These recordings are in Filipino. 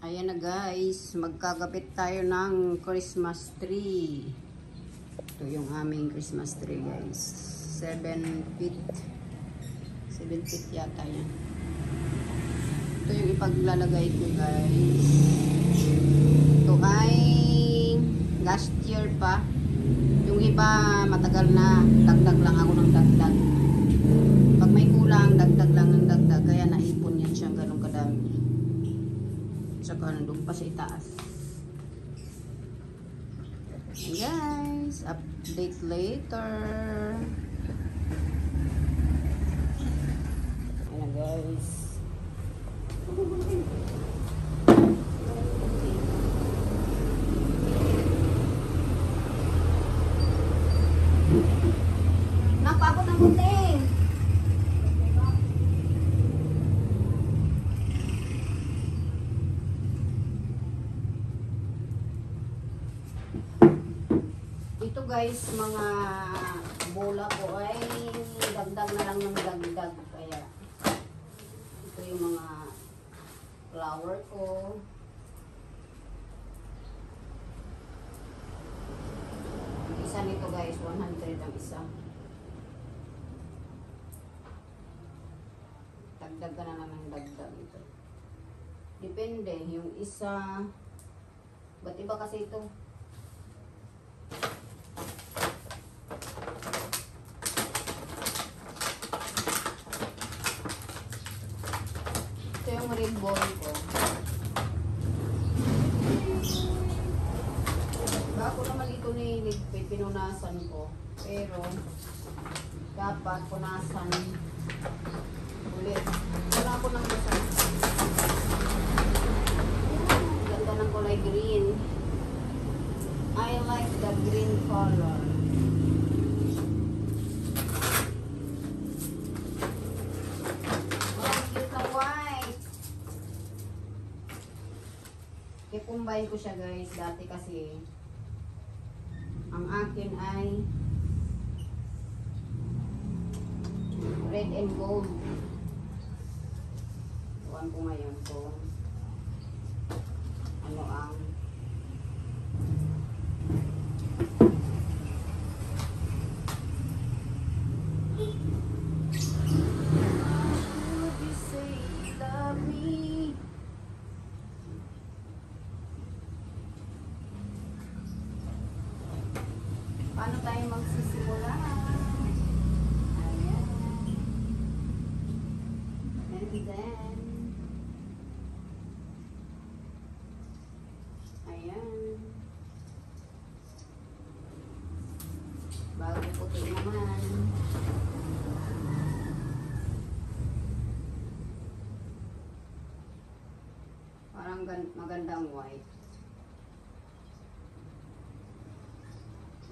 Ayan na guys, magkagapit tayo ng Christmas tree. Ito yung aming Christmas tree guys. 7 feet. 7 feet yata yan. Ito yung ipaglalagay ko guys. Ito ay last year pa. Yung iba matagal na. Dagdag lang ako ng dagdag. Pag may kulang, dagdag lang ng dagdag. Kaya naipon yan siya ganun kadami. Saka nandun pa sa itaas. And guys, update later. Ayan guys. Napabot ang gunting. Ito guys, mga bola ko ay dagdag na lang ng dagdag. Kaya ito yung mga flower ko. Ang isa nito guys, 100 ang isa. Dagdag ka na lang ng dagdag ito. Depende, yung isa, ba't iba kasi ito? Ito yung ribbon ko. Bago naman ito niligpit, pinunasan ko. Pero, dapat punasan ulit. Wala ko nang basa. Ganda ng kulay green. I like the green color. I-combine ko siya guys. Dati kasi ang akin ay red and gold. Tuwan ko ngayon kung ano ang paano tayo magsisimula? Ayan. And then, ayan. Bago puti naman. Parang magandang white.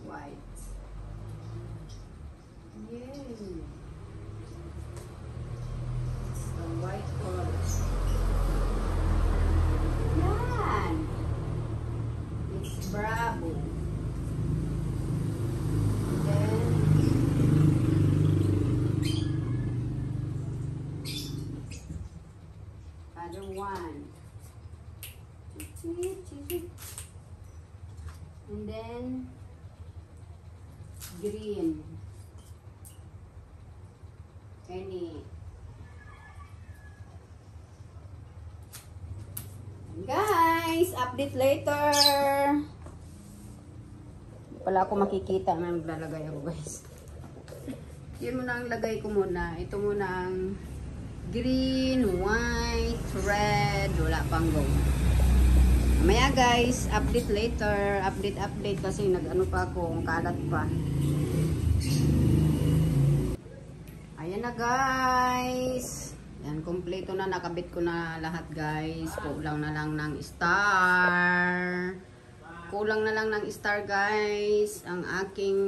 White. Yay! It's the white color. Yan! It's Bravo. Then, other one. And then, green. Any. Guys, update later. Hindi pala ako makikita na naglalagay ako guys. Yun muna ang lagay ko muna. Ito muna ang green, white, red. Wala pang gold. Mamaya guys, update later. Update kasi nag-ano pa ako, kalat pa. Ayan na guys. Yan, kompleto na. Nakabit ko na lahat guys. Kulang na lang ng star. Kulang na lang ng star guys. Ang aking,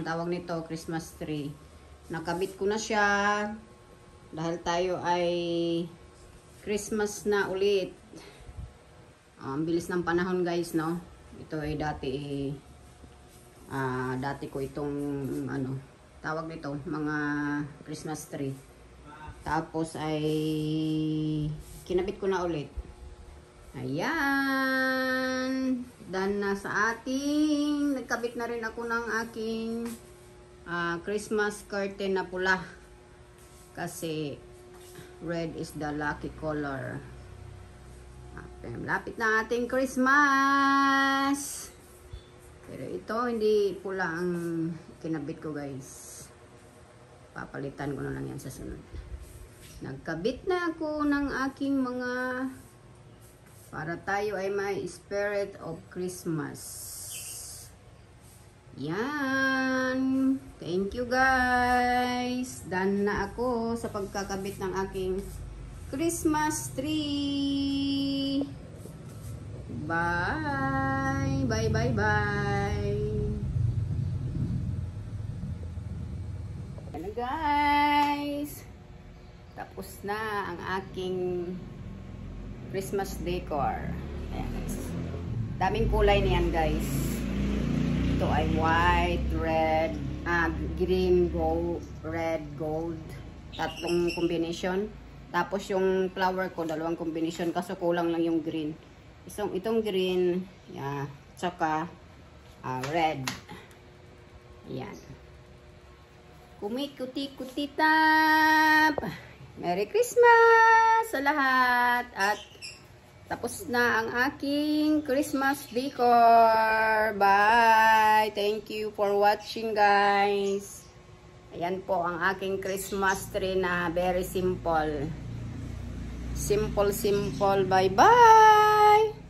tawag nito, Christmas tree. Nakabit ko na siya. Dahil tayo ay Christmas na ulit. Ang bilis ng panahon guys, no? Ito ay dati ko itong ano, tawag nito, mga Christmas tree. Tapos ay kinabit ko na ulit. Ayan. Done na sa ating, nagkabit na rin ako ng aking Christmas curtain na pula. Kasi red is the lucky color. Malapit na ating Christmas. Pero ito, hindi pula ang kinabit ko, guys. Papalitan ko na lang yan sa sunod. Nagkabit na ako ng aking mga, para tayo ay may spirit of Christmas. Yan. Thank you, guys. Done na ako sa pagkakabit ng aking Christmas tree. Bye. Bye, bye, bye. Yan na, guys. Tapos na ang aking Christmas decor. Ayan, guys. Daming kulay niyan, guys. Ito ay white, red, green, gold, red, gold. Tatlong combination. Tapos yung flower ko, dalawang combination. Kaso kulang lang yung green. Itong green, yeah, tsaka red. Ayan. Kumikuti-kutitap. Merry Christmas sa lahat. At tapos na ang aking Christmas decor. Bye. Thank you for watching, guys. Ayan po ang aking Christmas tree na very simple. Simple. Bye-bye.